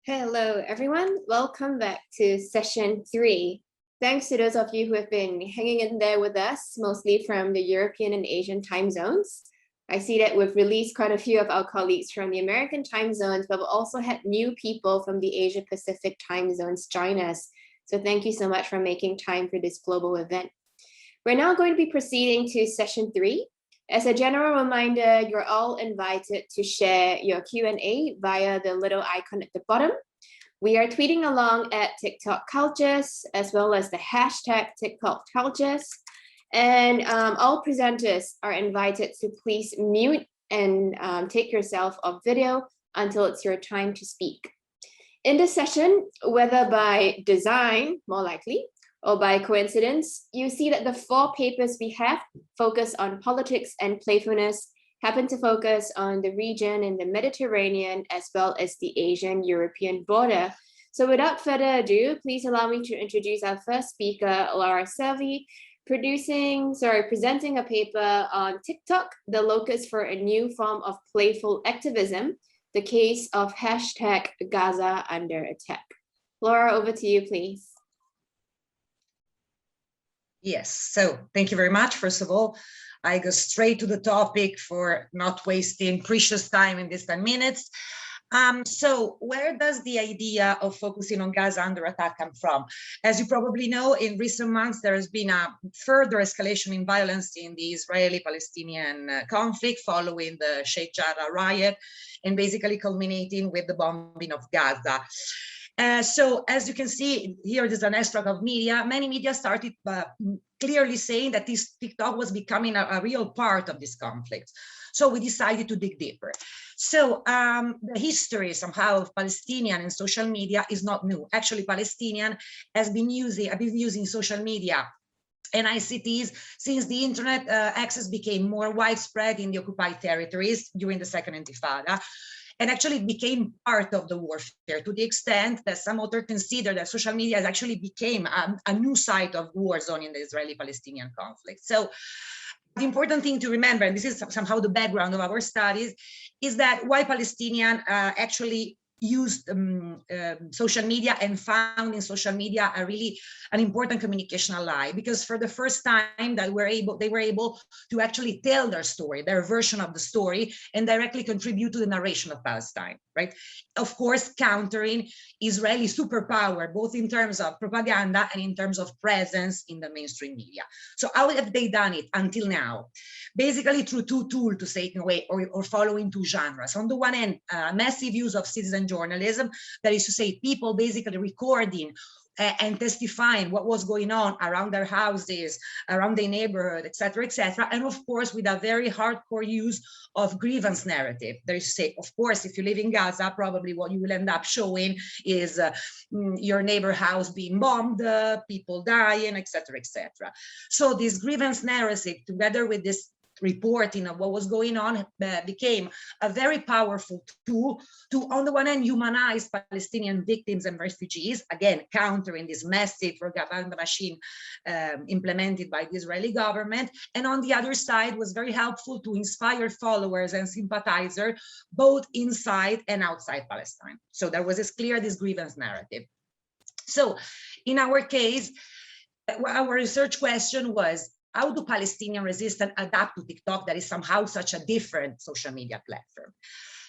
Hello, everyone. Welcome back to session 3. Thanks to those of you who have been hanging in there with us, mostly from the European and Asian time zones. I see that we've released quite a few of our colleagues from the American time zones, but we've also had new people from the Asia Pacific time zones join us. So thank you so much for making time for this global event. We're now going to be proceeding to session 3. As a general reminder, you're all invited to share your Q&A via the little icon at the bottom. We are tweeting along at TikTok Cultures, as well as the hashtag TikTok Cultures. And all presenters are invited to please mute and take yourself off video until it's your time to speak. In this session, whether by design, more likely, or by coincidence, you see that the 4 papers we have focus on politics and playfulness, happen to focus on the region in the Mediterranean as well as the Asian-European border. So without further ado, please allow me to introduce our first speaker, Laura Selvi, presenting a paper on TikTok, the locus for a new form of playful activism, the case of hashtag Gaza under attack. Laura, over to you, please. Yes, so thank you very much. First of all, I go straight to the topic for not wasting precious time in these 10 minutes. So where does the idea of focusing on Gaza under attack come from? As you probably know, in recent months, there has been a further escalation in violence in the Israeli-Palestinian conflict following the Sheikh Jarrah riot and basically culminating with the bombing of Gaza. So as you can see, here is an extract of media. Many media started clearly saying that this TikTok was becoming a real part of this conflict. So we decided to dig deeper. So the history somehow of Palestinian and social media is not new. Actually, Palestinian have been using social media and ICTs since the internet access became more widespread in the occupied territories during the Second Intifada. And actually it became part of the warfare to the extent that some authors consider that social media has actually became a new site of war zone in the Israeli-Palestinian conflict. So the important thing to remember, and this is somehow the background of our studies, is that why Palestinians actually used social media and found in social media an important communication ally, because for the first time that they were able to actually tell their story, their version of the story, and directly contribute to the narration of Palestine, right? Of course, countering Israeli superpower, both in terms of propaganda and in terms of presence in the mainstream media. So how have they done it until now? Basically through 2 tools, to say it in a way, or following 2 genres. On the one hand, massive use of citizen journalism, that is to say, people basically recording and testifying what was going on around their houses, around their neighborhood, etc., etc. And of course, with a very hardcore use of grievance narrative. There is to say, of course, if you live in Gaza, probably what you will end up showing is your neighbor house being bombed, people dying, etc., etc. So this grievance narrative, together with this reporting of what was going on, became a very powerful tool to, on the one hand, humanize Palestinian victims and refugees, again, countering this massive propaganda machine implemented by the Israeli government, and on the other side was very helpful to inspire followers and sympathizers both inside and outside Palestine. So there was this grievance narrative. So in our case, our research question was, how do Palestinian resistance adapt to TikTok that is somehow such a different social media platform?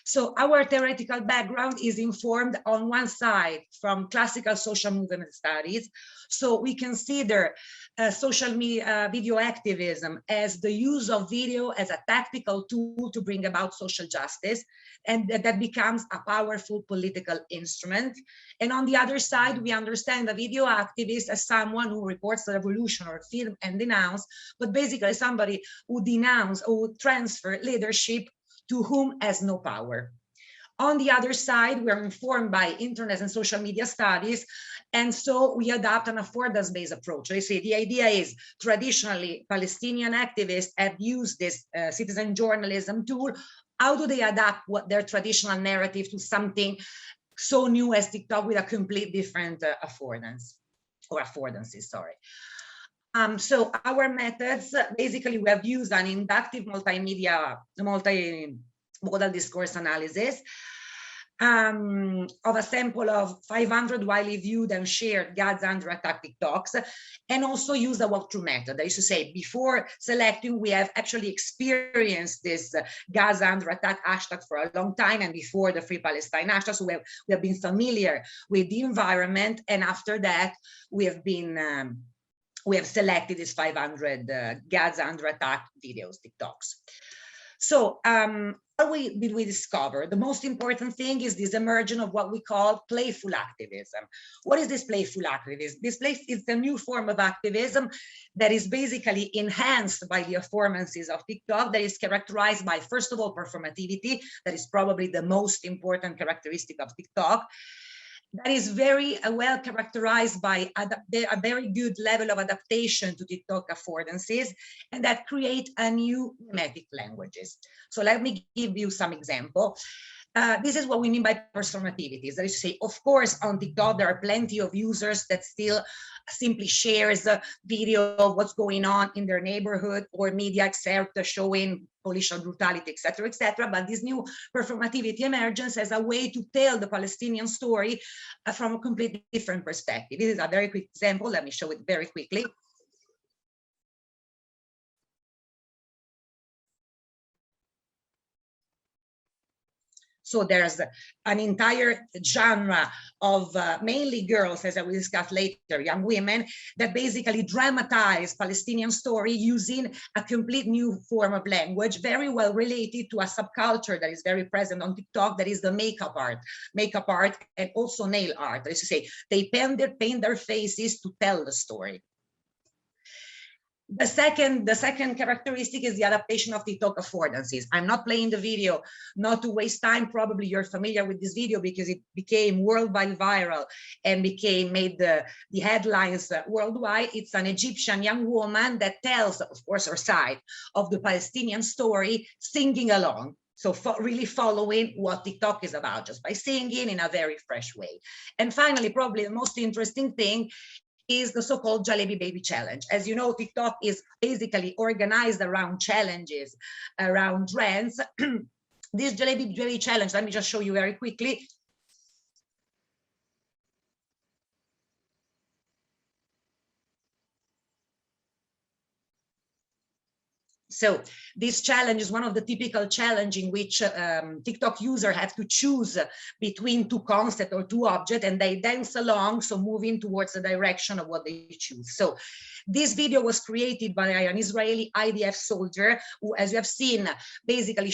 So our theoretical background is informed on one side from classical social movement studies. So we consider social media video activism as the use of video as a tactical tool to bring about social justice, and that becomes a powerful political instrument. And on the other side, we understand the video activist as someone who reports the revolution or film and denounce, but basically somebody who denounce or transfer leadership to whom has no power. On the other side, we are informed by internet and social media studies, and so we adopt an affordance-based approach. I say the idea is traditionally Palestinian activists have used this citizen journalism tool. How do they adapt their traditional narrative to something so new as TikTok with a complete different affordances, sorry. So our methods, basically we have used an inductive multimodal discourse analysis. of a sample of 500 widely viewed and shared Gaza under attack TikToks, and also use the walkthrough method. That is to say, before selecting, we have actually experienced this Gaza under attack hashtag for a long time, and before the Free Palestine hashtag, so we have been familiar with the environment, and after that, we have selected these 500 Gaza under attack videos, TikToks. So what did we discover? The most important thing is this emergence of what we call playful activism. What is this playful activism? This is a new form of activism that is basically enhanced by the performances of TikTok, that is characterized by, first of all, performativity. That is probably the most important characteristic of TikTok. That is very well characterized by a very good level of adaptation to TikTok affordances, and that create a new mimetic languages. So let me give you some example. This is what we mean by performativities. That is to say, of course, on TikTok, there are plenty of users that still simply shares a video of what's going on in their neighborhood or media excerpt showing policial brutality, etc., etc. But this new performativity emergence as a way to tell the Palestinian story from a completely different perspective. This is a very quick example. Let me show it very quickly. So there's an entire genre of mainly girls, as I will discuss later, young women, that basically dramatize Palestinian story using a complete new form of language, very well related to a subculture that is very present on TikTok, that is the makeup art and also nail art. That is to say, they paint their faces to tell the story. The second characteristic is the adaptation of TikTok affordances. I'm not playing the video, not to waste time. Probably you're familiar with this video because it became worldwide viral and made the headlines worldwide. It's an Egyptian young woman that tells, of course, her side of the Palestinian story, singing along. So really following what TikTok is about, just by singing in a very fresh way. And finally, probably the most interesting thing is the so-called Jalebi Baby Challenge. As you know, TikTok is basically organized around challenges, around trends. This Jalebi Baby Challenge, let me just show you very quickly. So this challenge is one of the typical challenge in which TikTok users have to choose between two concepts or two objects, and they dance along, so moving towards the direction of what they choose. So this video was created by an Israeli IDF soldier who, as you have seen, basically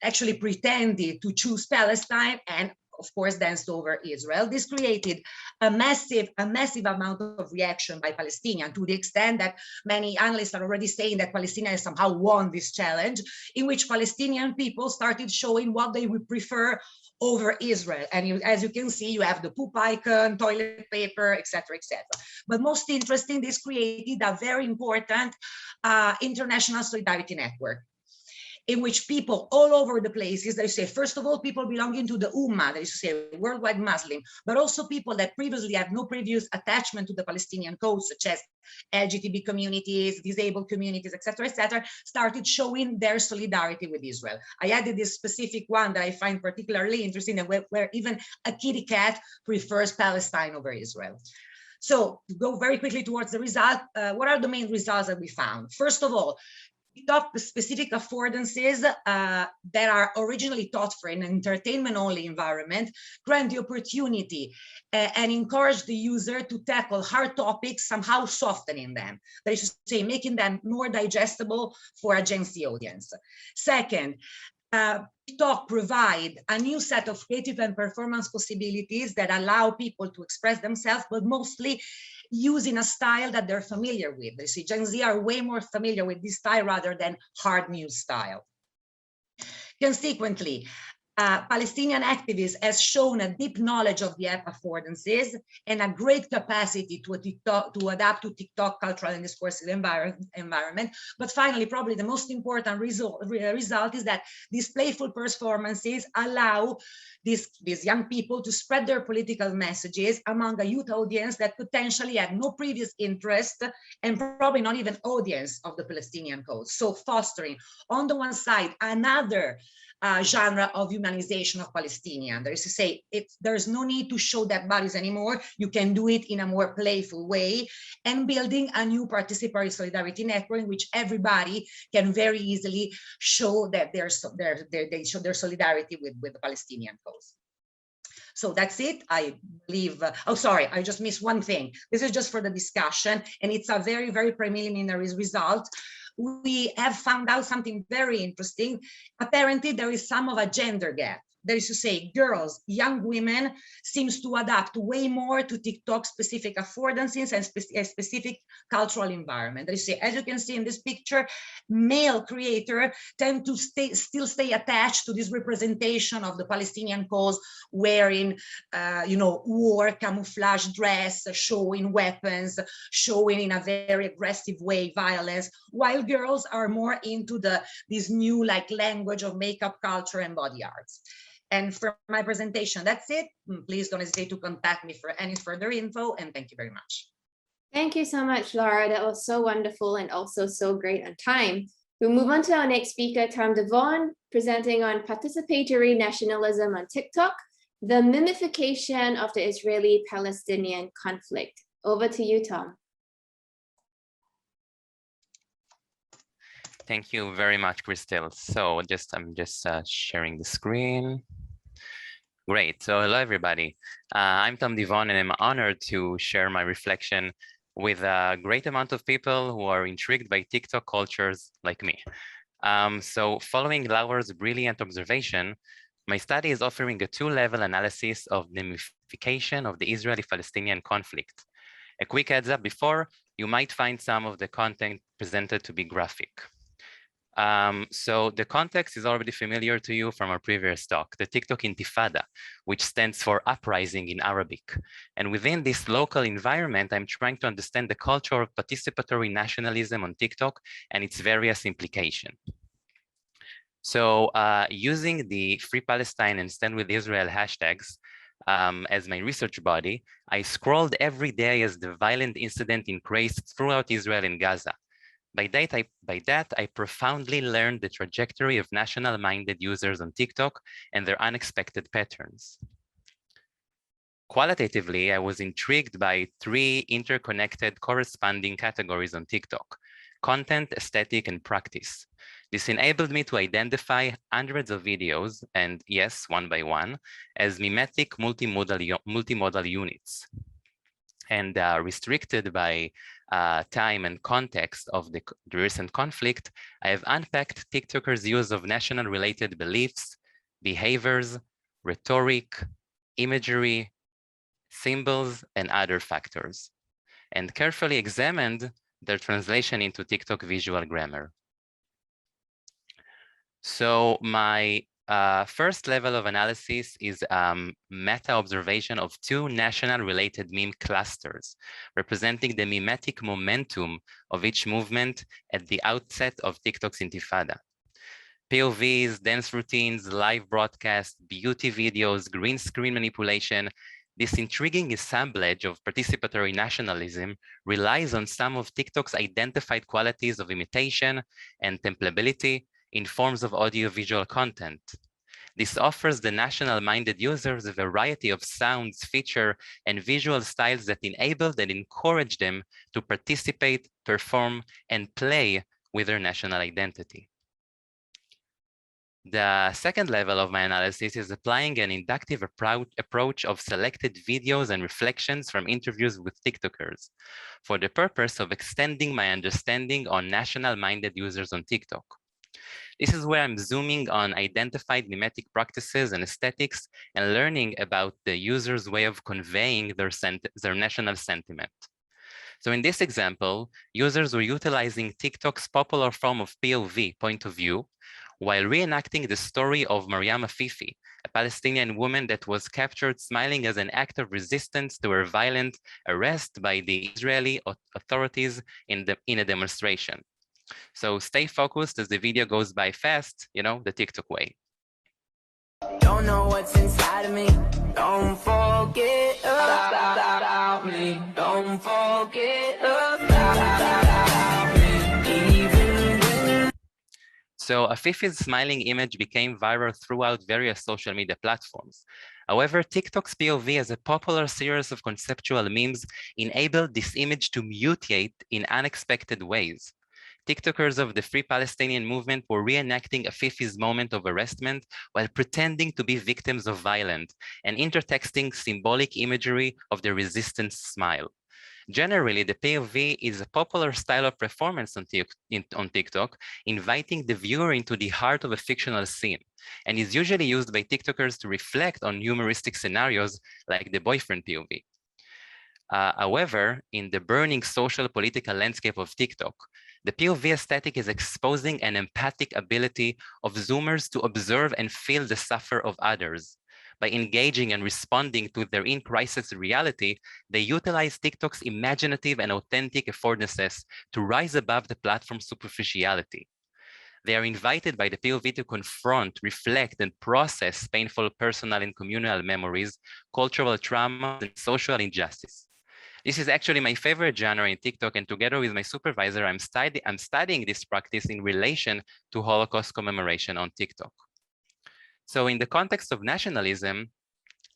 actually pretended to choose Palestine and of course, danced over Israel. This created a massive amount of reaction by Palestinians, to the extent that many analysts are already saying that Palestine has somehow won this challenge, in which Palestinian people started showing what they would prefer over Israel. And as you can see, you have the poop icon, toilet paper, etc., etc. But most interesting, this created a very important international solidarity network, in which people all over the places, they say, first of all, people belonging to the Ummah, that is to say, worldwide Muslim, but also people that previously had no previous attachment to the Palestinian cause, such as LGTB communities, disabled communities, etc., started showing their solidarity with Israel. I added this specific one that I find particularly interesting, and where even a kitty cat prefers Palestine over Israel. So to go very quickly towards the result, what are the main results that we found? First of all, TikTok specific affordances that are originally taught for an entertainment-only environment grant the opportunity and encourage the user to tackle hard topics, somehow softening them. That is to say, making them more digestible for a Gen Z audience. Second, TikTok provide a new set of creative and performance possibilities that allow people to express themselves, but mostly using a style that they're familiar with. You see, Gen Z are way more familiar with this style rather than hard news style. Consequently, Palestinian activists has shown a deep knowledge of the app affordances and a great capacity to adapt to TikTok cultural and discursive environment. But finally, probably the most important result is that these playful performances allow these young people to spread their political messages among a youth audience that potentially had no previous interest and probably not even audience of the Palestinian cause. So fostering, on the one side, another genre of humanization of Palestinians. That is to say, there's no need to show dead bodies anymore. You can do it in a more playful way, and building a new participatory solidarity network in which everybody can very easily show that they show their solidarity with the Palestinian cause. So that's it. I believe, oh, sorry, I just missed one thing. This is just for the discussion, and it's a very, very preliminary result. We have found out something very interesting. Apparently, there is some of a gender gap. That is to say, girls, young women seems to adapt way more to TikTok specific affordances and a specific cultural environment. That is to say, as you can see in this picture, male creators tend to still stay attached to this representation of the Palestinian cause, wearing, war, camouflage dress, showing weapons, showing in a very aggressive way violence, while girls are more into this new language of makeup culture and body arts. And for my presentation, that's it. Please don't hesitate to contact me for any further info, and thank you very much. Thank you so much, Laura. That was so wonderful and also so great on time. We'll move on to our next speaker, Tom Devon, presenting on participatory nationalism on TikTok, the mimification of the Israeli-Palestinian conflict. Over to you, Tom. Thank you very much, Christelle. So I'm just sharing the screen. Great. So hello, everybody. I'm Tom Devon, and I'm honored to share my reflection with a great amount of people who are intrigued by TikTok cultures like me. So following Laura's brilliant observation, my study is offering a two-level analysis of the mimification of the Israeli-Palestinian conflict. A quick heads up before, you might find some of the content presented to be graphic. So the context is already familiar to you from our previous talk, the TikTok Intifada, which stands for uprising in Arabic. And within this local environment, I'm trying to understand the culture of participatory nationalism on TikTok and its various implications. So using the Free Palestine and Stand With Israel hashtags as my research body, I scrolled every day as the violent incident increased throughout Israel and Gaza. By that, I profoundly learned the trajectory of national-minded users on TikTok and their unexpected patterns. Qualitatively, I was intrigued by three interconnected corresponding categories on TikTok: content, aesthetic, and practice. This enabled me to identify hundreds of videos, and yes, one by one, as mimetic multimodal units. And restricted by time and context of the recent conflict, I have unpacked TikTokers' use of national-related beliefs, behaviors, rhetoric, imagery, symbols, and other factors, and carefully examined their translation into TikTok visual grammar. So my first level of analysis is meta-observation of two national-related meme clusters, representing the mimetic momentum of each movement at the outset of TikTok's Intifada. POVs, dance routines, live broadcasts, beauty videos, green screen manipulation. This intriguing assemblage of participatory nationalism relies on some of TikTok's identified qualities of imitation and templability in forms of audiovisual content. This offers the national-minded users a variety of sounds, feature, and visual styles that enable and encourage them to participate, perform, and play with their national identity. The second level of my analysis is applying an inductive approach of selected videos and reflections from interviews with TikTokers for the purpose of extending my understanding on national-minded users on TikTok. This is where I'm zooming on identified mimetic practices and aesthetics and learning about the user's way of conveying their national sentiment. So in this example, users were utilizing TikTok's popular form of POV, point of view, while reenacting the story of Mariam Afifi, a Palestinian woman that was captured smiling as an act of resistance to her violent arrest by the Israeli authorities in a demonstration. So stay focused as the video goes by fast, you know, the TikTok way. Don't know what's inside of me. Don't forget about me. Don't forget about me. Even when... So Afifi's smiling image became viral throughout various social media platforms. However, TikTok's POV as a popular series of conceptual memes enabled this image to mutate in unexpected ways. TikTokers of the Free Palestinian movement were reenacting Afifi's moment of arrestment while pretending to be victims of violence and intertexting symbolic imagery of the resistance smile. Generally, the POV is a popular style of performance on TikTok, inviting the viewer into the heart of a fictional scene, and is usually used by TikTokers to reflect on humoristic scenarios like the boyfriend POV. However, in the burning social political landscape of TikTok, the POV aesthetic is exposing an empathic ability of Zoomers to observe and feel the suffer of others. By engaging and responding to their in-crisis reality, they utilize TikTok's imaginative and authentic affordances to rise above the platform's superficiality. They are invited by the POV to confront, reflect, and process painful personal and communal memories, cultural trauma, and social injustice. This is actually my favorite genre in TikTok, and together with my supervisor, I'm studying this practice in relation to Holocaust commemoration on TikTok. So in the context of nationalism,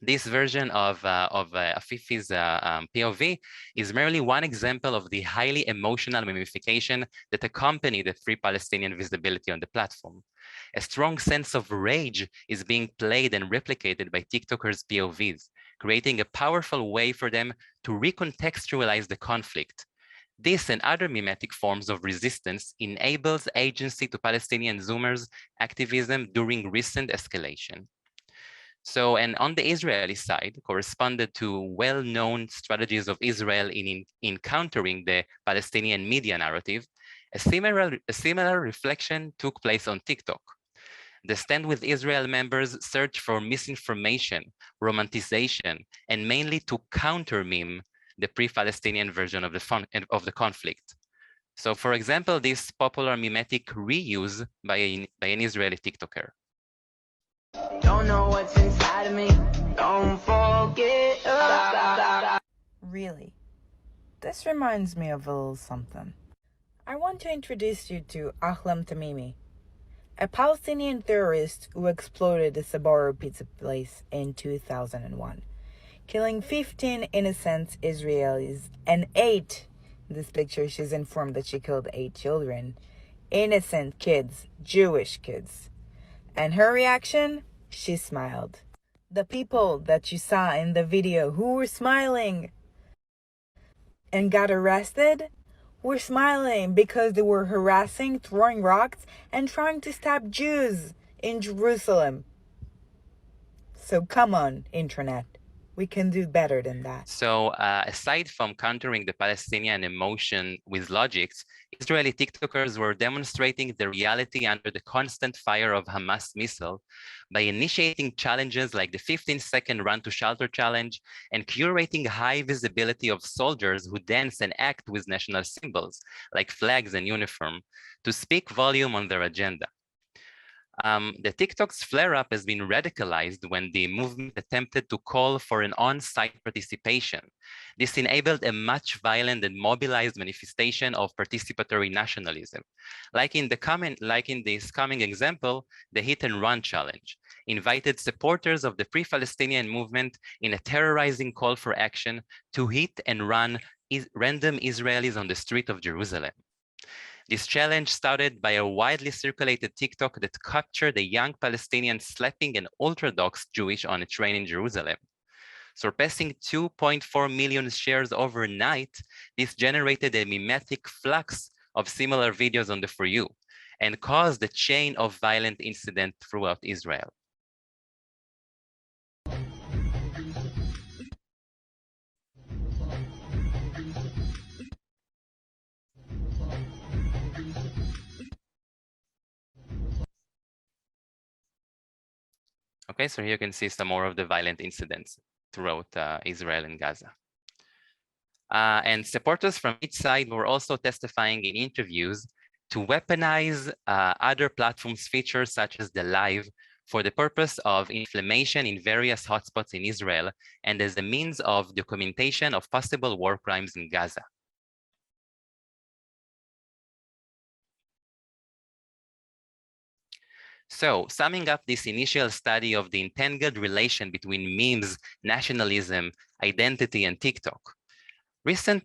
this version of Afifi's POV is merely one example of the highly emotional mimification that accompany the Free Palestinian visibility on the platform. A strong sense of rage is being played and replicated by TikTokers' POVs, creating a powerful way for them to recontextualize the conflict. This and other mimetic forms of resistance enables agency to Palestinian Zoomers' activism during recent escalation. So, and on the Israeli side, corresponded to well-known strategies of Israel in countering the Palestinian media narrative, a similar reflection took place on TikTok. The Stand With Israel members searched for misinformation, romanticization, and mainly to counter-meme the pre-Palestinian version of the conflict. So, for example, this popular mimetic reuse by an Israeli TikToker. Don't know what's inside of me. Don't forget. Really? This reminds me of a little something. I want to introduce you to Ahlam Tamimi, a Palestinian terrorist who exploded a Sbarro pizza place in 2001, killing 15 innocent Israelis and 8, in this picture she's informed that she killed 8 children, innocent kids, Jewish kids. And her reaction? She smiled. The people that you saw in the video who were smiling and got arrested were smiling because they were harassing, throwing rocks, and trying to stab Jews in Jerusalem. So come on, internet. We can do better than that. So aside from countering the Palestinian emotion with logics, Israeli TikTokers were demonstrating the reality under the constant fire of Hamas missile by initiating challenges like the 15-second run to shelter challenge and curating high visibility of soldiers who dance and act with national symbols like flags and uniform to speak volume on their agenda. The TikTok's flare-up has been radicalized when the movement attempted to call for an on-site participation. This enabled a much violent and mobilized manifestation of participatory nationalism. Like in this coming example, the hit and run challenge invited supporters of the pre-Palestinian movement in a terrorizing call for action to hit and run random Israelis on the street of Jerusalem. This challenge started by a widely circulated TikTok that captured a young Palestinian slapping an Orthodox Jewish on a train in Jerusalem. Surpassing 2.4 million shares overnight, this generated a mimetic flux of similar videos on the For You and caused a chain of violent incidents throughout Israel. Okay, so here you can see some more of the violent incidents throughout Israel and Gaza. And supporters from each side were also testifying in interviews to weaponize other platforms' features such as the live for the purpose of inflammation in various hotspots in Israel and as a means of documentation of possible war crimes in Gaza. So summing up this initial study of the entangled relation between memes, nationalism, identity, and TikTok, recent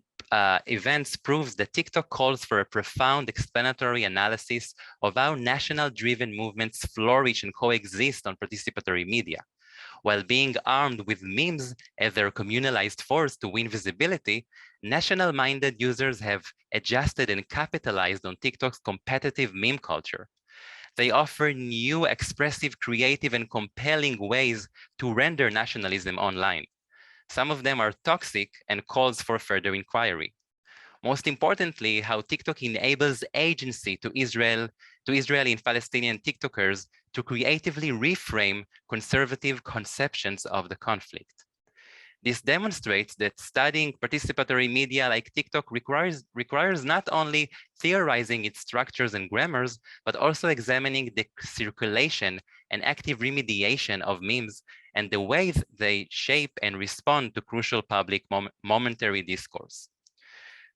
events proves that TikTok calls for a profound explanatory analysis of how national-driven movements flourish and coexist on participatory media. While being armed with memes as their communalized force to win visibility, national-minded users have adjusted and capitalized on TikTok's competitive meme culture. They offer new, expressive, creative, and compelling ways to render nationalism online. Some of them are toxic and calls for further inquiry. Most importantly, how TikTok enables agency to Israeli and Palestinian TikTokers to creatively reframe conservative conceptions of the conflict. This demonstrates that studying participatory media like TikTok requires not only theorizing its structures and grammars, but also examining the circulation and active remediation of memes and the ways they shape and respond to crucial public momentary discourse.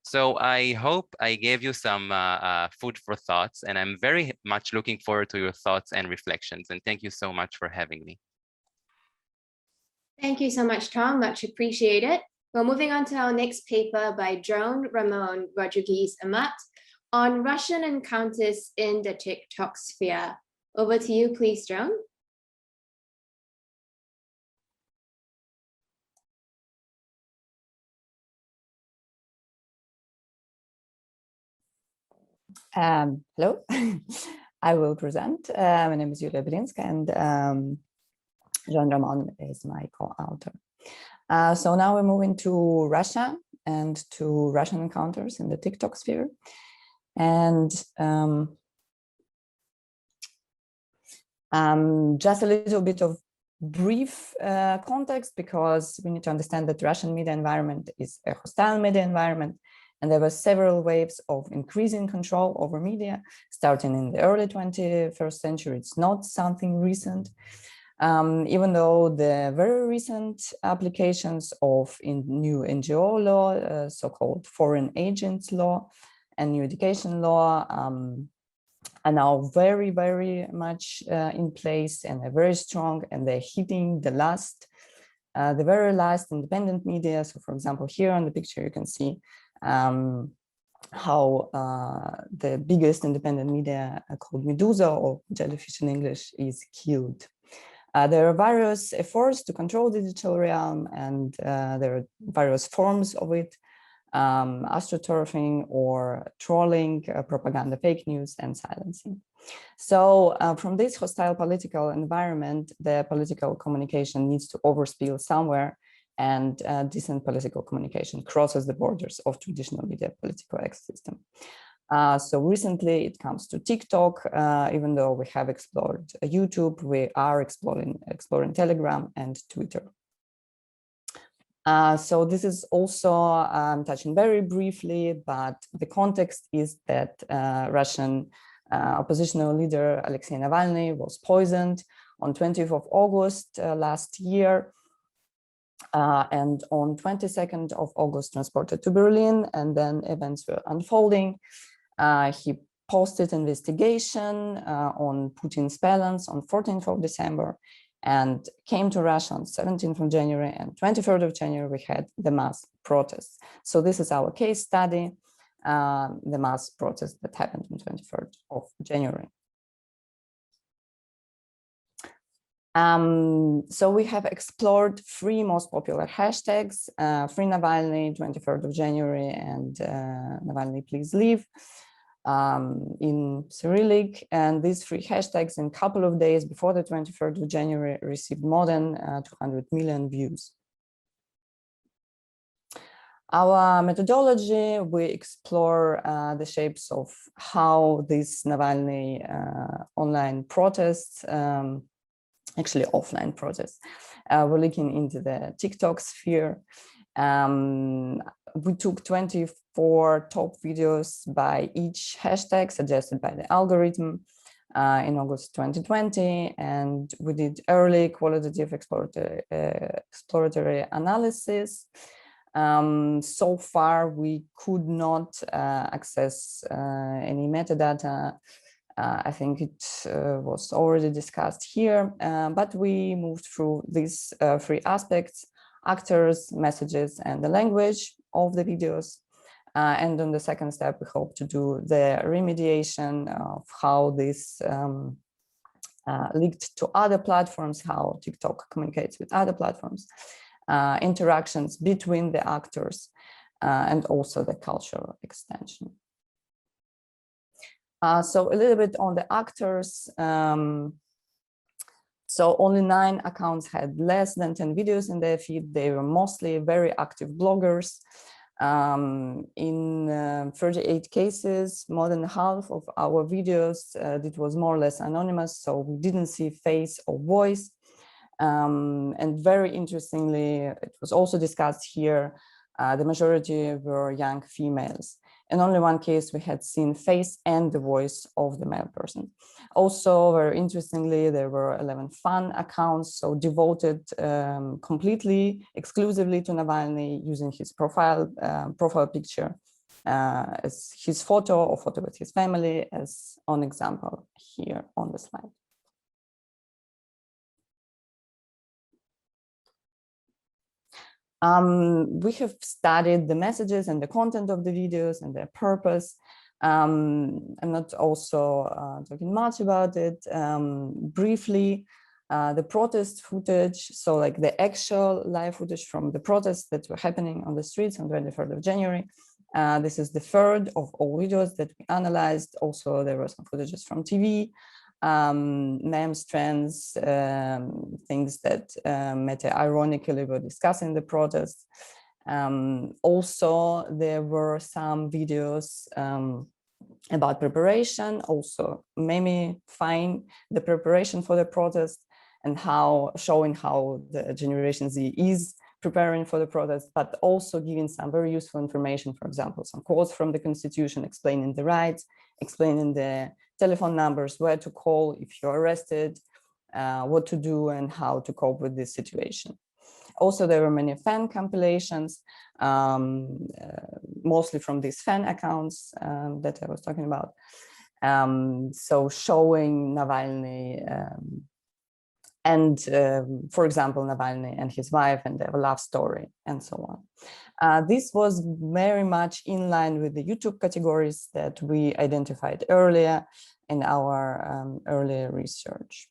So I hope I gave you some food for thoughts, and I'm very much looking forward to your thoughts and reflections. And thank you so much for having me. Thank you so much, Tom. Much appreciated. Well, moving on to our next paper by Drone Ramon Rodriguez Amat on Russian encounters in the TikTok sphere. Over to you, please, Drone. Hello, I will present. My name is Julia Brinska, and Jean Ramon is my co-author. So now we're moving to Russia and to Russian encounters in the TikTok sphere. And just a little bit of brief context, because we need to understand that Russian media environment is a hostile media environment. And there were several waves of increasing control over media, starting in the early 21st century. It's not something recent, even though the very recent applications of new NGO law, so-called foreign agents law and new education law, are now very, very much in place, and they're very strong, and they're hitting the very last independent media. So, for example, here on the picture, you can see how the biggest independent media called Medusa, or jellyfish in English, is killed. There are various efforts to control the digital realm, and there are various forms of it: astroturfing or trolling, propaganda, fake news, and silencing. So from this hostile political environment, the political communication needs to overspill somewhere, and decent political communication crosses the borders of traditional media political ecosystem. So recently it comes to TikTok. Even though we have explored YouTube, we are exploring Telegram and Twitter. So this is also touching very briefly, but the context is that Russian oppositional leader Alexei Navalny was poisoned on 20th of August last year. And on 22nd of August transported to Berlin, and then events were unfolding. He posted investigation on Putin's balance on 14th of December and came to Russia on 17th of January, and 23rd of January we had the mass protests. So this is our case study, the mass protest that happened on 23rd of January. So we have explored three most popular hashtags: Free Navalny, 23rd of January, and Navalny Please Leave in Cyrillic. And these three hashtags, in a couple of days before the 23rd of January, received more than 200 million views. Our methodology, we explore the shapes of how these Navalny online protests, actually offline protests, we're looking into the TikTok sphere. We took 24 top videos by each hashtag suggested by the algorithm in August 2020, and we did early qualitative exploratory analysis. So far, we could not access any metadata I think it was already discussed here, but we moved through these three aspects: actors, messages, and the language of the videos. And on the second step, we hope to do the remediation of how this linked to other platforms, how TikTok communicates with other platforms, interactions between the actors, and also the cultural extension. So a little bit on the actors. So only 9 accounts had less than 10 videos in their feed. They were mostly very active bloggers. In 38 cases, more than half of our videos, it was more or less anonymous, so we didn't see face or voice. And very interestingly, it was also discussed here, the majority were young females. In only one case, we had seen face and the voice of the male person. Also, very interestingly, there were 11 fan accounts, so devoted completely, exclusively to Navalny, using his profile picture as his photo or photo with his family, as an example here on the slide. We have studied the messages and the content of the videos and their purpose. I'm not also talking much about it. Briefly, the protest footage, so like the actual live footage from the protests that were happening on the streets on the 23rd of January. This is the third of all videos that we analyzed. Also, there were some footages from TV. Memes, trends, things that meta-ironically were discussing the protests. Also, there were some videos about preparation, also mimifying the preparation for the protest and how showing how the Generation Z is preparing for the protest, but also giving some very useful information, for example, some quotes from the Constitution explaining the rights, explaining the telephone numbers, where to call if you're arrested, what to do and how to cope with this situation. Also, there were many fan compilations, mostly from these fan accounts that I was talking about. So showing Navalny and, for example, Navalny and his wife and their love story and so on. This was very much in line with the YouTube categories that we identified earlier in our earlier research.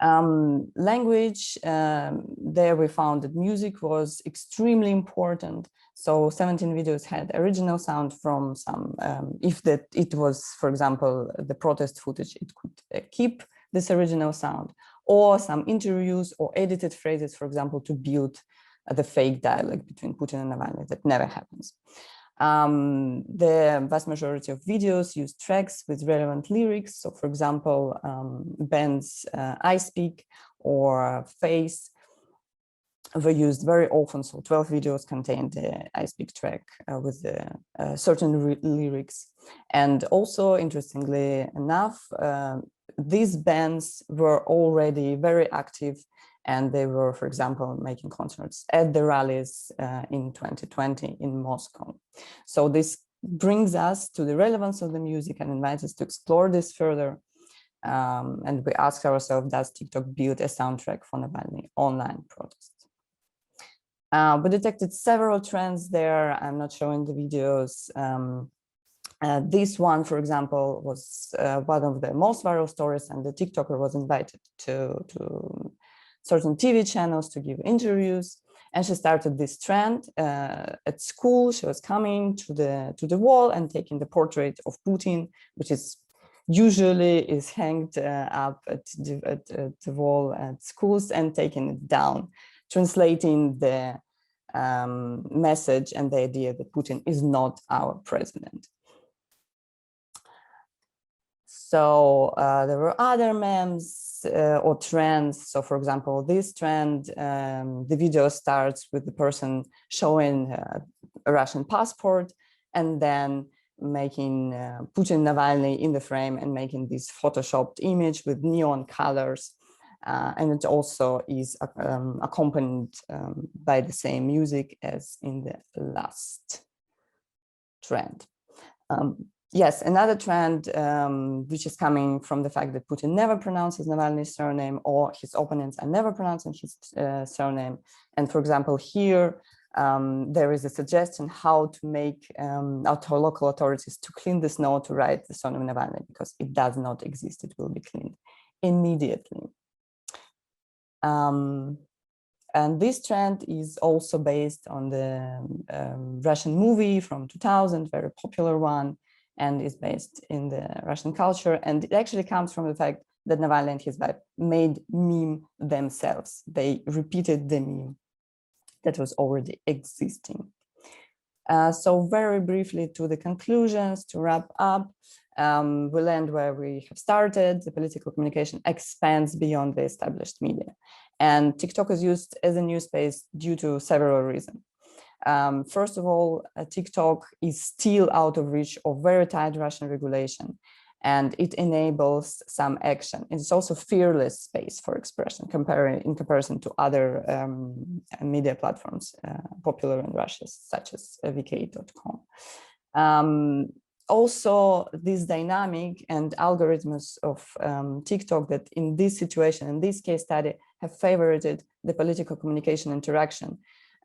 Language, there we found that music was extremely important. So 17 videos had original sound from some, if that it was, for example, the protest footage, it could keep this original sound, or some interviews or edited phrases, for example, to build the fake dialogue between Putin and Navalny. That never happens. The vast majority of videos use tracks with relevant lyrics. So, for example, bands I Speak or Face were used very often. So 12 videos contained the I Speak track with the certain lyrics. And also, interestingly enough, these bands were already very active, and they were, for example, making concerts at the rallies in 2020 in Moscow. So this brings us to the relevance of the music and invites us to explore this further. And we ask ourselves, does TikTok build a soundtrack for Navalny online protests? We detected several trends there. I'm not showing the videos. This one, for example, was one of the most viral stories, and the TikToker was invited to certain TV channels to give interviews, and she started this trend at school. She was coming to the wall and taking the portrait of Putin, which is usually is hanged up at the wall at schools, and taking it down, translating the message and the idea that Putin is not our president. So there were other memes or trends. So, for example, this trend, the video starts with the person showing a Russian passport and then making Putin Navalny in the frame and making this photoshopped image with neon colors. And it also is accompanied by the same music as in the last trend. Yes, another trend which is coming from the fact that Putin never pronounces Navalny's surname, or his opponents are never pronouncing his surname. And for example, here there is a suggestion how to make local authorities to clean the snow to write the surname Navalny, because it does not exist. It will be cleaned immediately. And this trend is also based on the Russian movie from 2000, very popular one, and is based in the Russian culture. And it actually comes from the fact that Navalny and his wife made meme themselves. They repeated the meme that was already existing. So very briefly to the conclusions, to wrap up, we land where we have started. The political communication expands beyond the established media. And TikTok is used as a new space due to several reasons. First of all, TikTok is still out of reach of very tight Russian regulation, and it enables some action. It's also fearless space for expression in comparison to other media platforms popular in Russia, such as vk.com. Also, this dynamic and algorithms of TikTok that in this situation, in this case study, have favored the political communication interaction.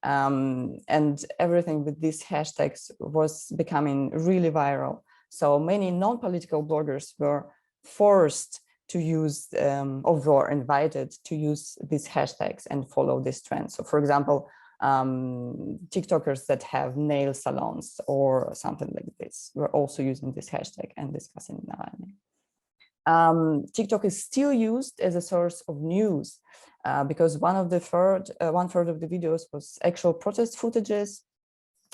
And everything with these hashtags was becoming really viral. So many non-political bloggers were forced to use or were invited to use these hashtags and follow this trend. So for example, TikTokers that have nail salons or something like this were also using this hashtag and discussing Navalny. TikTok is still used as a source of news because one third of the videos was actual protest footages,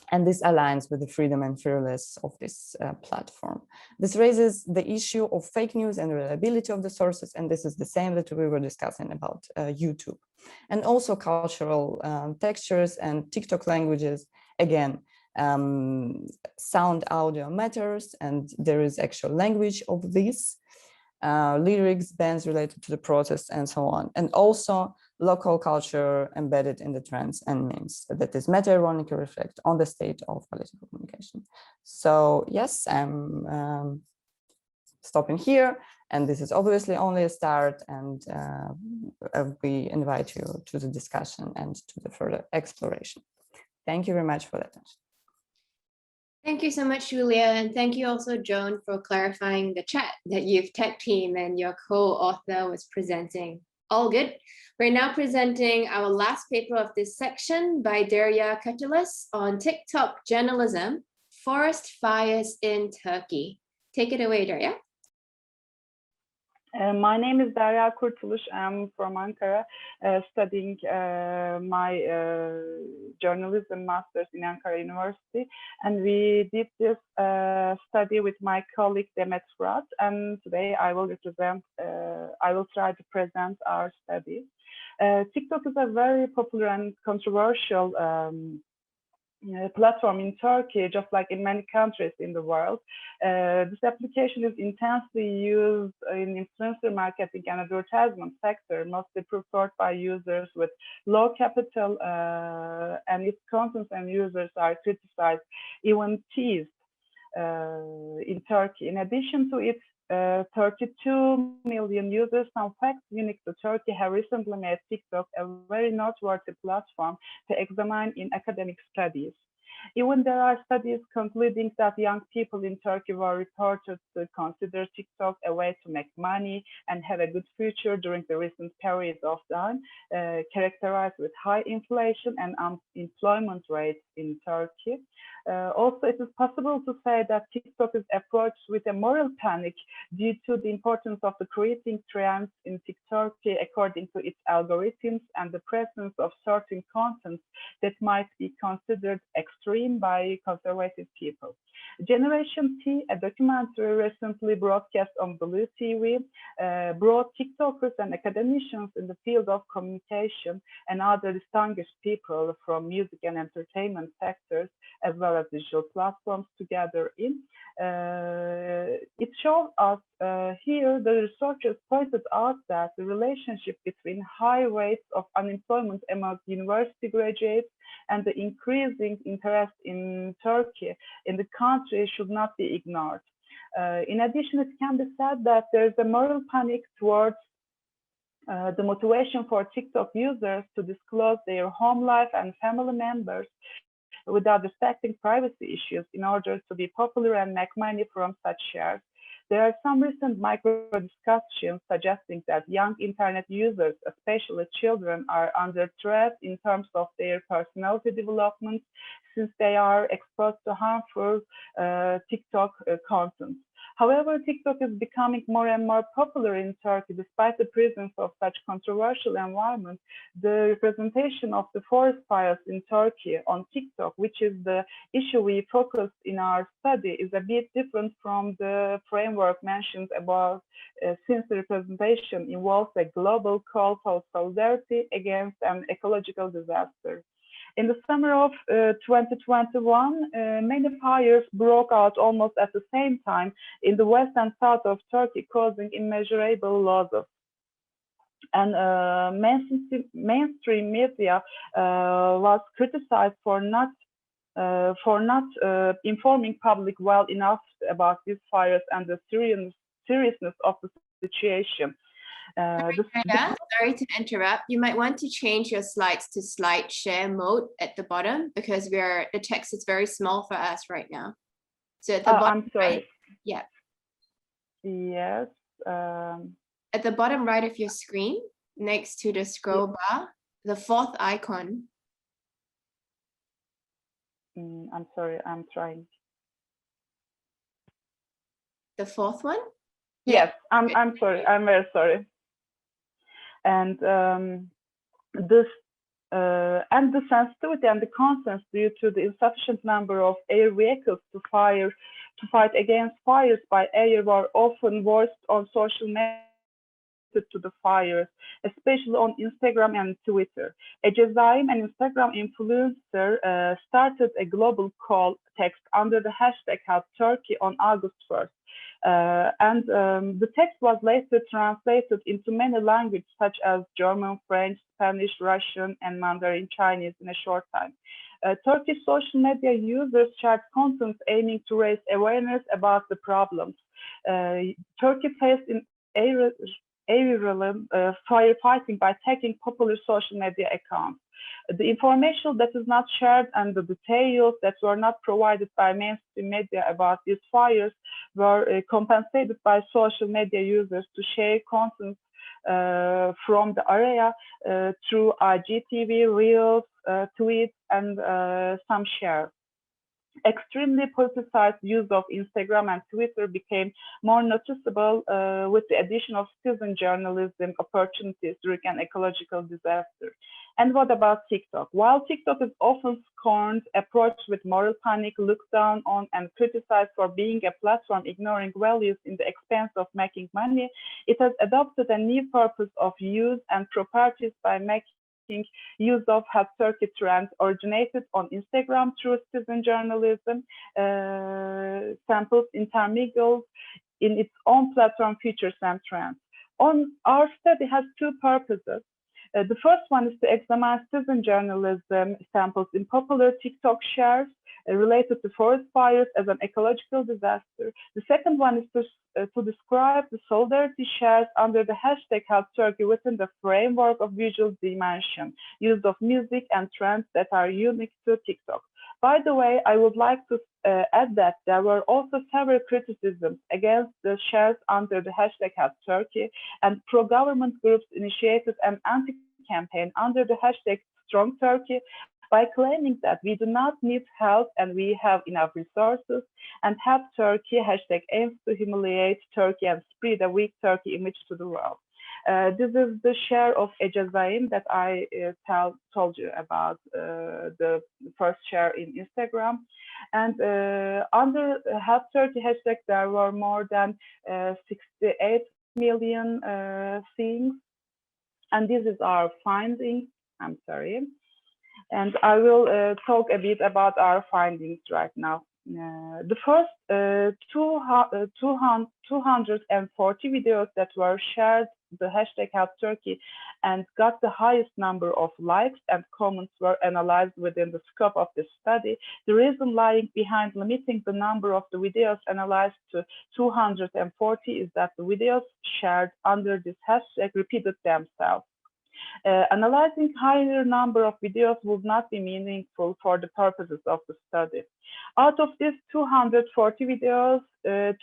and this aligns with the freedom and fearless of this platform. This raises the issue of fake news and reliability of the sources, and this is the same that we were discussing about YouTube. And also cultural textures and TikTok languages. Again, sound audio matters, and there is actual language of this. Lyrics, bands related to the protest, and so on. And also local culture embedded in the trends and memes that is meta-ironically reflect on the state of political communication. So yes, I'm stopping here, and this is obviously only a start, and we invite you to the discussion and to the further exploration. Thank you very much for that attention. Thank you so much, Julia. And thank you also, Joan, for clarifying the chat that you've tag team and your co-author was presenting. All good. We're now presenting our last paper of this section by Derya Kurtulus on TikTok journalism, forest fires in Turkey. Take it away, Derya. My name is Derya Kurtulus. I'm from Ankara, studying my journalism master's in Ankara University. And we did this study with my colleague Demet Fırat. And today I will try to present our study. TikTok is a very popular and controversial platform in Turkey, just like in many countries in the world. This application is intensely used in influencer marketing and advertisement sector, mostly preferred by users with low capital, and its contents and users are criticized, even teased in Turkey. In addition to its 32 million users, some facts unique to Turkey have recently made TikTok a very noteworthy platform to examine in academic studies. Even there are studies concluding that young people in Turkey were reported to consider TikTok a way to make money and have a good future during the recent period of time, characterized with high inflation and unemployment rates in Turkey. Also, it is possible to say that TikTok is approached with a moral panic due to the importance of the creating trends in TikTok according to its algorithms and the presence of certain contents that might be considered extreme by conservative people. Generation T, a documentary recently broadcast on Blue TV, brought TikTokers and academicians in the field of communication and other distinguished people from music and entertainment sectors, as well as digital platforms together in. It shows us here the researchers pointed out that the relationship between high rates of unemployment among university graduates and the increasing interest in Turkey in the country should not be ignored. In addition, it can be said that there's a moral panic towards the motivation for TikTok users to disclose their home life and family members without respecting privacy issues in order to be popular and make money from such shares. There are some recent micro discussions suggesting that young internet users, especially children, are under threat in terms of their personality development since they are exposed to harmful TikTok content. However, TikTok is becoming more and more popular in Turkey despite the presence of such controversial environment. The representation of the forest fires in Turkey on TikTok, which is the issue we focused in our study, is a bit different from the framework mentioned above, since the representation involves a global call for solidarity against an ecological disaster. In the summer of 2021, many fires broke out almost at the same time in the west and south of Turkey, causing immeasurable losses. And mainstream media was criticized for not informing public well enough about these fires and the seriousness of the situation. Sorry to interrupt. You might want to change your slides to slide share mode at the bottom because the text is very small for us right now. So at the bottom, I'm sorry. Right, yeah. Yes. At the bottom right of your screen, next to the scroll bar, the fourth icon. I'm sorry. I'm trying. The fourth one? Yes. I'm sorry. I'm very sorry. And the sensitivity and the concerns due to the insufficient number of air vehicles to fight against fires by air were often voiced on social media to the fires, especially on Instagram and Twitter. Ejazaim, an Instagram influencer, started a global call text under the hashtag Help Turkey on August 1st. The text was later translated into many languages such as German, French, Spanish, Russian, and Mandarin Chinese in a short time. Turkish social media users shared content aiming to raise awareness about the problems Turkey faced in aerial firefighting by tagging popular social media accounts. The information that is not shared and the details that were not provided by mainstream media about these fires were compensated by social media users to share content from the area through IGTV, Reels, tweets, and some share. Extremely politicized use of Instagram and Twitter became more noticeable with the addition of citizen journalism opportunities during an ecological disaster. And what about TikTok? While TikTok is often scorned, approached with moral panic, looked down on, and criticized for being a platform ignoring values in the expense of making money, it has adopted a new purpose of use and properties by making use of Help Turkey trends originated on Instagram through citizen journalism, samples intermingled in its own platform features and trends. Our study has two purposes. The first one is to examine citizen journalism samples in popular TikTok shares related to forest fires as an ecological disaster. The second one is to describe the solidarity shares under the hashtag Help Turkey within the framework of visual dimension, use of music and trends that are unique to TikTok. By the way, I would like to add that there were also several criticisms against the shares under the hashtag Help Turkey, and pro-government groups initiated an anti-campaign under the hashtag Strong Turkey by claiming that we do not need help and we have enough resources, and Help Turkey hashtag aims to humiliate Turkey and spread a weak Turkey image to the world. This is the share of Ejazaim that I told you about, the first share in Instagram. And under Help Turkey hashtag, there were more than 68 million things. And this is our findings. I'm sorry. And I will talk a bit about our findings right now. The first 240 videos that were shared the hashtag Help Turkey and got the highest number of likes and comments were analyzed within the scope of this study. The reason lying behind limiting the number of the videos analyzed to 240 is that the videos shared under this hashtag repeated themselves. Analyzing higher number of videos would not be meaningful for the purposes of the study. Out of these 240 videos,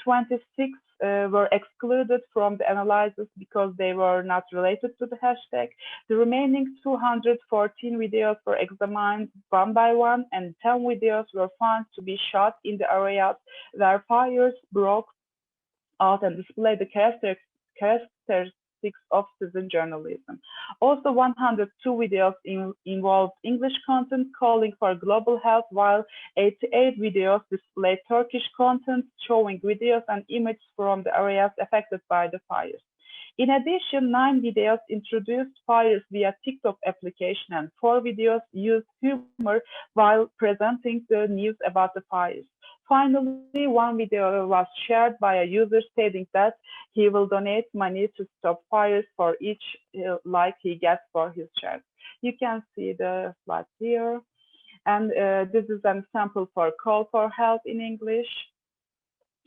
26 were excluded from the analysis because they were not related to the hashtag. The remaining 214 videos were examined one by one, and 10 videos were found to be shot in the areas where fires broke out and displayed the characteristics of citizen journalism. Also, 102 videos involved English content calling for global health, while 88 videos displayed Turkish content showing videos and images from the areas affected by the fires. In addition, 9 videos introduced fires via TikTok application and 4 videos used humor while presenting the news about the fires. Finally, 1 video was shared by a user stating that he will donate money to stop fires for each like he gets for his share. You can see the slide here. And this is an example for call for help in English.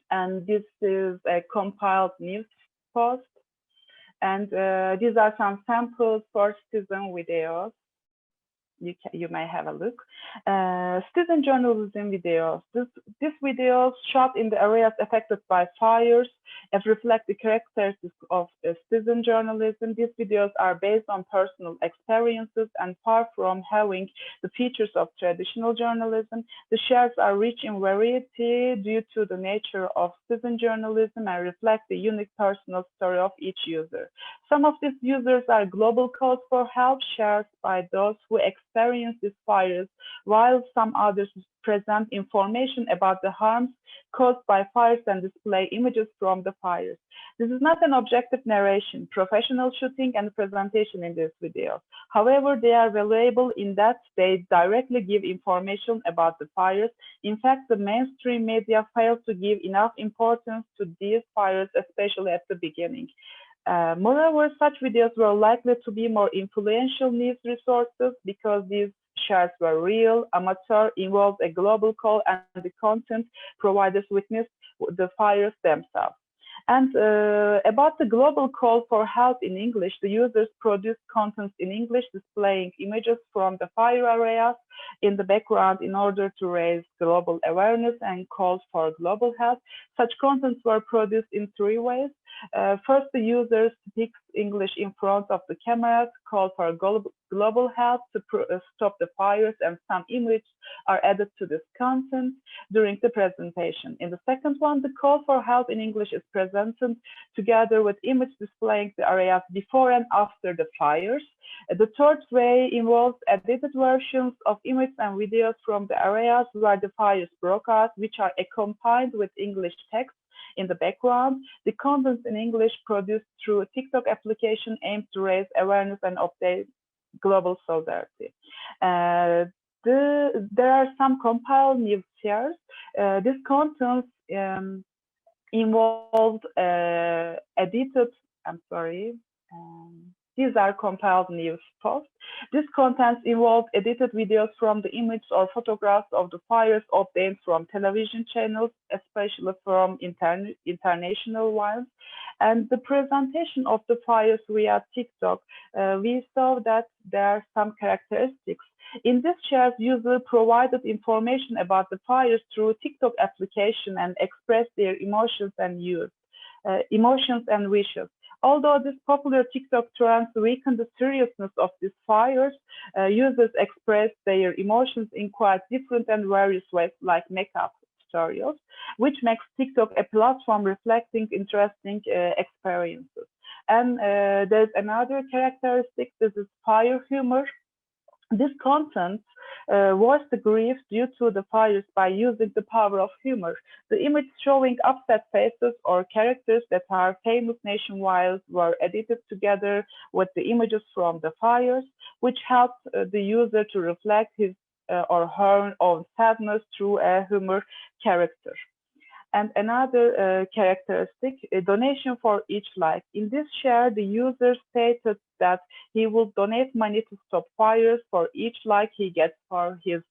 And this is a compiled news post. And these are some samples for citizen videos. You may have a look. Citizen journalism videos. These videos shot in the areas affected by fires and reflect the characteristics of citizen journalism. These videos are based on personal experiences and far from having the features of traditional journalism. The shares are rich in variety due to the nature of citizen journalism and reflect the unique personal story of each user. Some of these users are global calls for help shared by those who experience these fires, while some others present information about the harms caused by fires and display images from the fires. This is not an objective narration, professional shooting and presentation in these videos. However, they are valuable in that they directly give information about the fires. In fact, the mainstream media failed to give enough importance to these fires, especially at the beginning. Moreover, such videos were likely to be more influential news resources because these shares were real, amateur, involved a global call, and the content providers witnessed the fires themselves. And about the global call for help in English, the users produced content in English displaying images from the fire areas in the background in order to raise global awareness and calls for global help. Such contents were produced in 3 ways. First, the user speaks English in front of the camera, call for global help to stop the fires, and some images are added to this content during the presentation. In the second one, the call for help in English is presented together with images displaying the areas before and after the fires. The third way involves edited versions of images and videos from the areas where the fires broke out, which are accompanied with English text in the background. The content in English produced through a TikTok application aims to raise awareness and update global solidarity. There are some compiled news shares. This content involved edited, these are compiled news posts. This content involved edited videos from the images or photographs of the fires obtained from television channels, especially from international ones. And the presentation of the fires via TikTok, we saw that there are some characteristics. In this shares, users provided information about the fires through TikTok application and expressed their emotions and wishes. Although this popular TikTok trend weakened the seriousness of these fires, users expressed their emotions in quite different and various ways, like makeup tutorials, which makes TikTok a platform reflecting interesting experiences. And there's another characteristic, this is fire humor. This content voiced the grief due to the fires by using the power of humor. The image showing upset faces or characters that are famous nationwide were edited together with the images from the fires, which helped the user to reflect his or her own sadness through a humor character. And another characteristic, a donation for each like. In this share, the user stated that he will donate money to stop fires for each like he gets for his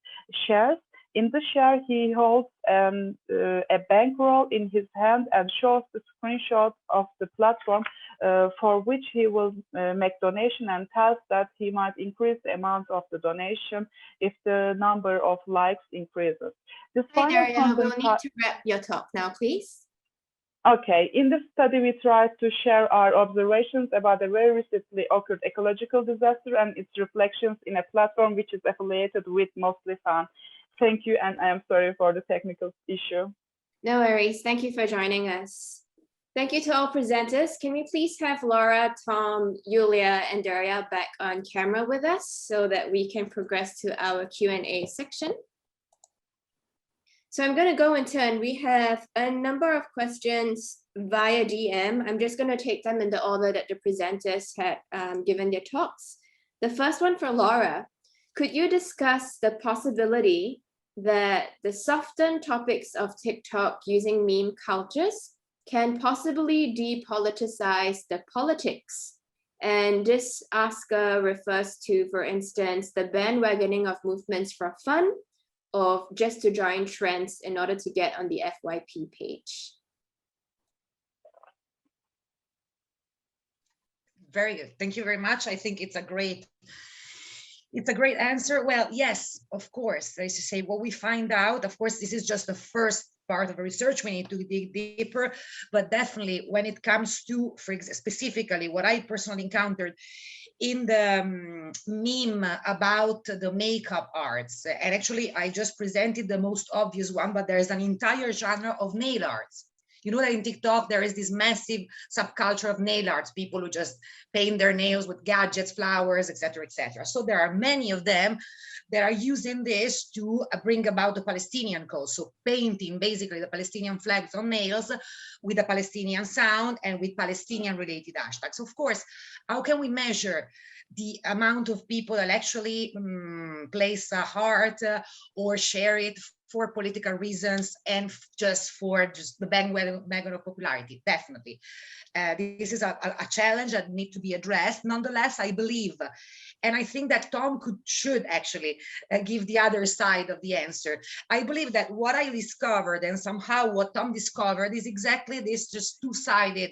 shares. In the share, he holds a bankroll in his hand and shows the screenshot of the platform for which he will make donation, and tells that he might increase the amount of the donation if the number of likes increases. This Hey, Daria, we'll need to wrap your talk now, please. Okay, in this study, we tried to share our observations about a very recently occurred ecological disaster and its reflections in a platform which is affiliated with mostly fun. Thank you, and I am sorry for the technical issue. No worries. Thank you for joining us. Thank you to all presenters. Can we please have Laura, Tom, Yulia, and Daria back on camera with us so that we can progress to our Q&A section? So I'm going to go in turn. We have a number of questions via DM. I'm just going to take them in the order that the presenters had given their talks. The first one for Laura. Could you discuss the possibility that the softened topics of TikTok using meme cultures can possibly depoliticize the politics? And this asker refers to, for instance, the bandwagoning of movements for fun, or just to join trends in order to get on the FYP page. Very good. Thank you very much. I think it's a great answer. Well, yes, of course. As you say, what we find out, of course, this is just the first part of the research. We need to dig deeper, but definitely when it comes to, specifically what I personally encountered in the meme about the makeup arts, and actually I just presented the most obvious one, but there's an entire genre of nail arts. You know that in TikTok, there is this massive subculture of nail arts, people who just paint their nails with gadgets, flowers, etc., etc. So there are many of them that are using this to bring about the Palestinian cause. So painting basically the Palestinian flags on nails with a Palestinian sound and with Palestinian related hashtags. Of course, how can we measure the amount of people that actually place a heart or share it for political reasons and just for the bandwagon of popularity? Definitely. This is a challenge that needs to be addressed. Nonetheless, I believe, and I think that Tom should actually give the other side of the answer. I believe that what I discovered and somehow what Tom discovered is exactly this just two-sided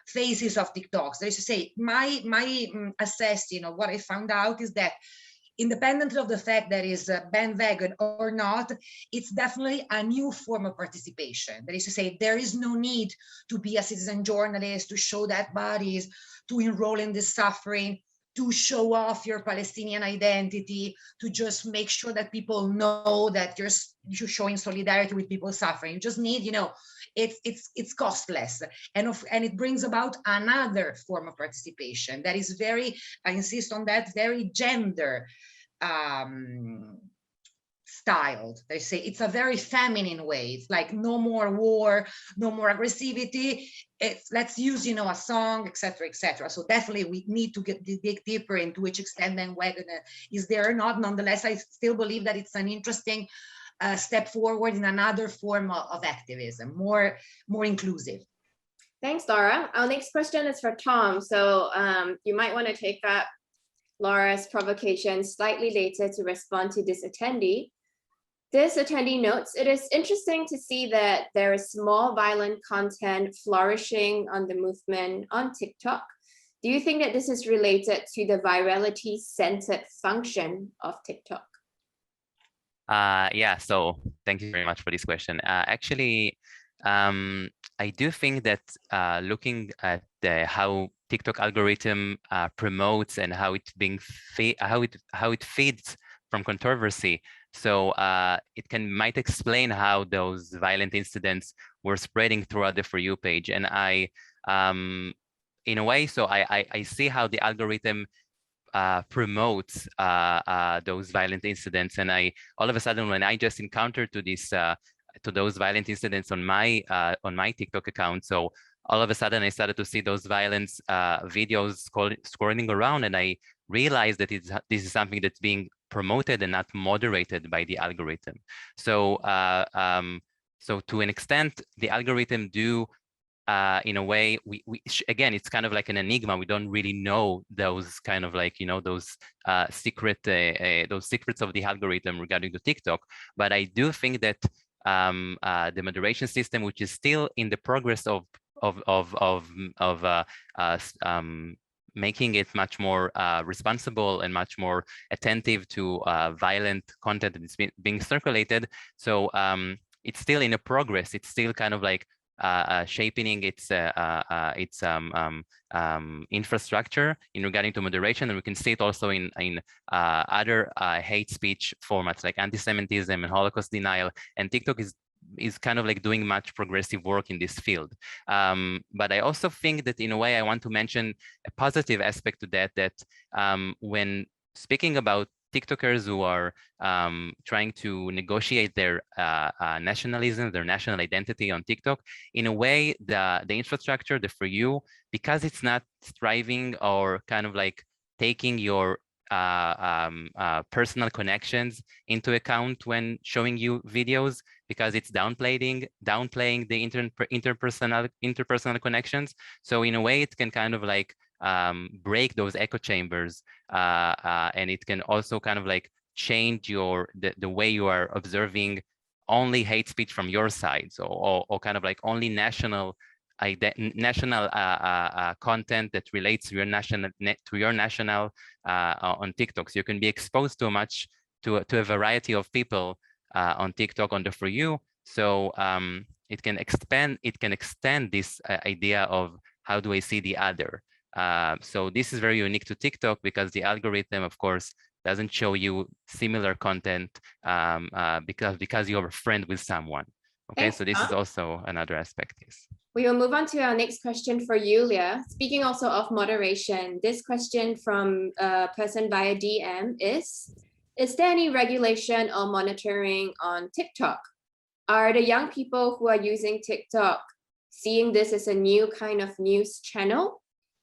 phases of TikToks. That is to say, my assessing of what I found out is that independently of the fact that is bandwagon or not, it's definitely a new form of participation. That is to say, there is no need to be a citizen journalist, to show dead bodies, to enroll in this suffering, to show off your Palestinian identity, to just make sure that people know that you're showing solidarity with people suffering. You just need, it's costless, and it brings about another form of participation that is very, I insist on that, very gender styled. They say it's a very feminine way. It's like no more war, no more aggressivity. Let's use, a song, etc., etc. So definitely we need to dig deeper into which extent bandwagon is there or not. Nonetheless, I still believe that it's an interesting step forward in another form of activism, more inclusive. Thanks, Laura. Our next question is for Tom. So you might want to take up Laura's provocation slightly later to respond to this attendee. This attendee notes, it is interesting to see that there is more violent content flourishing on the movement on TikTok. Do you think that this is related to the virality-centered function of TikTok? Yeah, so thank you very much for this question. Actually, I do think that looking at how TikTok algorithm promotes and how it feeds from controversy, so it might explain how those violent incidents were spreading throughout the For You page. And I, in a way, so I see how the algorithm promotes those violent incidents, and all of a sudden, when I just encountered to those violent incidents on my TikTok account, so all of a sudden I started to see those violence videos scrolling around, and I realized that this is something that's being promoted and not moderated by the algorithm. So So to an extent, the algorithm do, in a way, again, it's kind of like an enigma. We don't really know those kind of like, those secrets of the algorithm regarding to TikTok. But I do think that the moderation system, which is still in the progress of making it much more responsible and much more attentive to violent content that is being circulated. So it's still in a progress. It's still kind of like shaping its infrastructure in regarding to moderation, and we can see it also in other hate speech formats like anti-Semitism and Holocaust denial. And TikTok is kind of like doing much progressive work in this field. But I also think that in a way I want to mention a positive aspect to that when speaking about TikTokers who are trying to negotiate their nationalism, their national identity on TikTok, in a way, the infrastructure, the For You, because it's not striving or kind of like taking your personal connections into account when showing you videos, because it's downplaying the interpersonal connections. So in a way, it can kind of like break those echo chambers, and it can also kind of like change the way you are observing only hate speech from your side, so or kind of like only national content that relates to your national on TikTok. So you can be exposed to a variety of people on TikTok on the For You. So it can extend this idea of how do I see the other. So this is very unique to TikTok because the algorithm, of course, doesn't show you similar content because you're a friend with someone. Okay, so this is also another aspect. Yes. We will move on to our next question for Yulia. Speaking also of moderation, this question from a person via DM is there any regulation or monitoring on TikTok? Are the young people who are using TikTok seeing this as a new kind of news channel?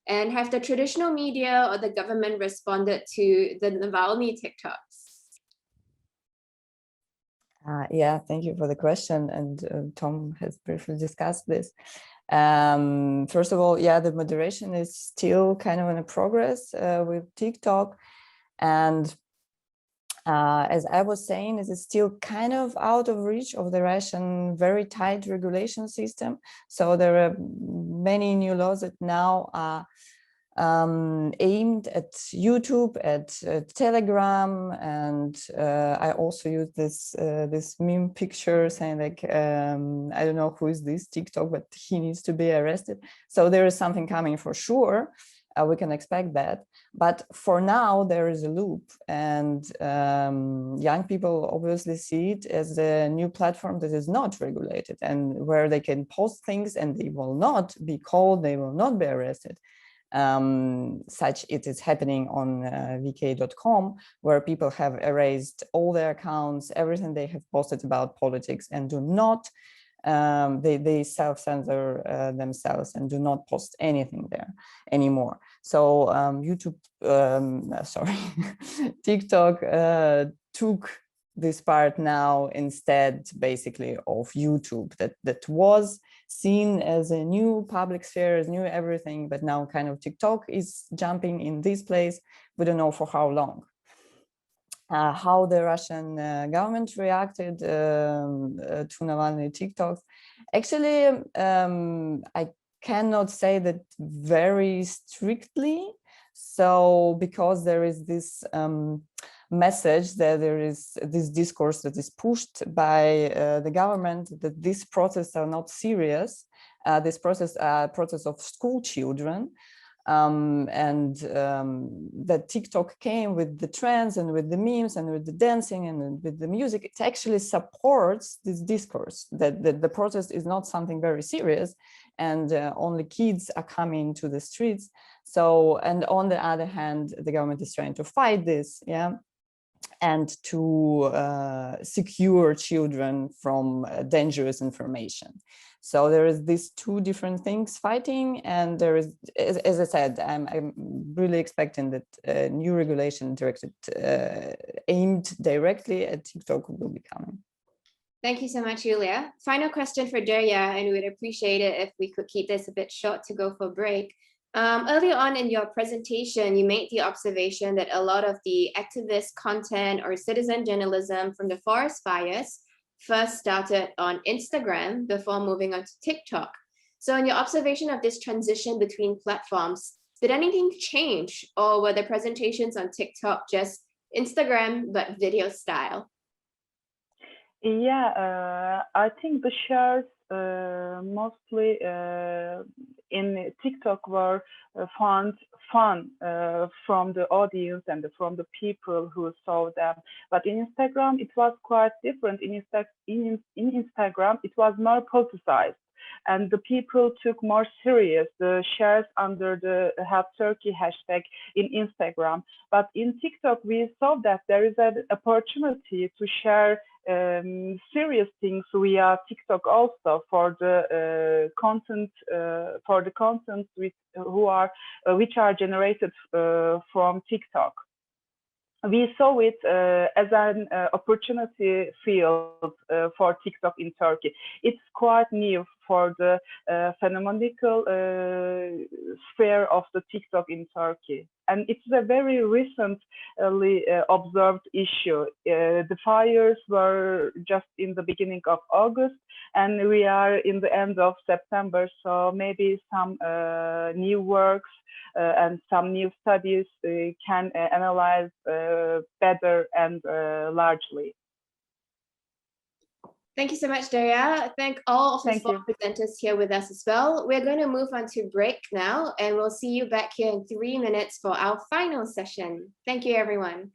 And have the traditional media or the government responded to the Navalny TikToks? Yeah, thank you for the question. And Tom has briefly discussed this. First of all, yeah, the moderation is still kind of in a progress with TikTok. And as I was saying, it is still kind of out of reach of the Russian very tight regulation system. So there are many new laws that now are aimed at YouTube, at Telegram, and I also use this meme picture saying like, I don't know who is this TikTok, but he needs to be arrested. So there is something coming for sure. We can expect that. But for now, there is a loop, and young people obviously see it as a new platform that is not regulated and where they can post things and they will not be called, they will not be arrested. Such it is happening on vk.com, where people have erased all their accounts, everything they have posted about politics, and do not, they self-censor themselves and do not post anything there anymore. So TikTok took this part now instead basically of YouTube that was seen as a new public sphere, as new everything, but now kind of TikTok is jumping in this place. We don't know for how long. How the Russian government reacted to Navalny TikToks. Actually, I cannot say that very strictly. So because there is this message that there is this discourse that is pushed by the government that these protests are not serious. This process of school children. That TikTok came with the trends and with the memes and with the dancing and with the music, it actually supports this discourse that the protest is not something very serious and only kids are coming to the streets. So, and on the other hand, the government is trying to fight this, yeah, and to secure children from dangerous information. So there is these two different things fighting, and there is, as I said, I'm really expecting that new regulation aimed directly at TikTok will be coming. Thank you so much, Julia. Final question for Derya, and we'd appreciate it if we could keep this a bit short to go for break. Earlier on in your presentation, you made the observation that a lot of the activist content or citizen journalism from the forest fires first started on Instagram before moving on to TikTok. So in your observation of this transition between platforms, did anything change, or were the presentations on TikTok just Instagram but video style? Yeah, I think the shares mostly in TikTok were found fun from the audience and from the people who saw them. But in Instagram, it was quite different. In Instagram, it was more politicized, and the people took more serious the shares under the Help Turkey hashtag in Instagram. But in TikTok, we saw that there is an opportunity to share serious things via TikTok also for the content which are generated from TikTok. We saw it as an opportunity field for TikTok in Turkey. It's quite new for the phenomenological sphere of the TikTok in Turkey. And it's a very recently observed issue. The fires were just in the beginning of August, and we are in the end of September. So maybe some new works and some new studies can analyze better and largely. Thank you so much, Derya. Thank all of the four presenters here with us as well. We're going to move on to break now, and we'll see you back here in 3 minutes for our final session. Thank you, everyone.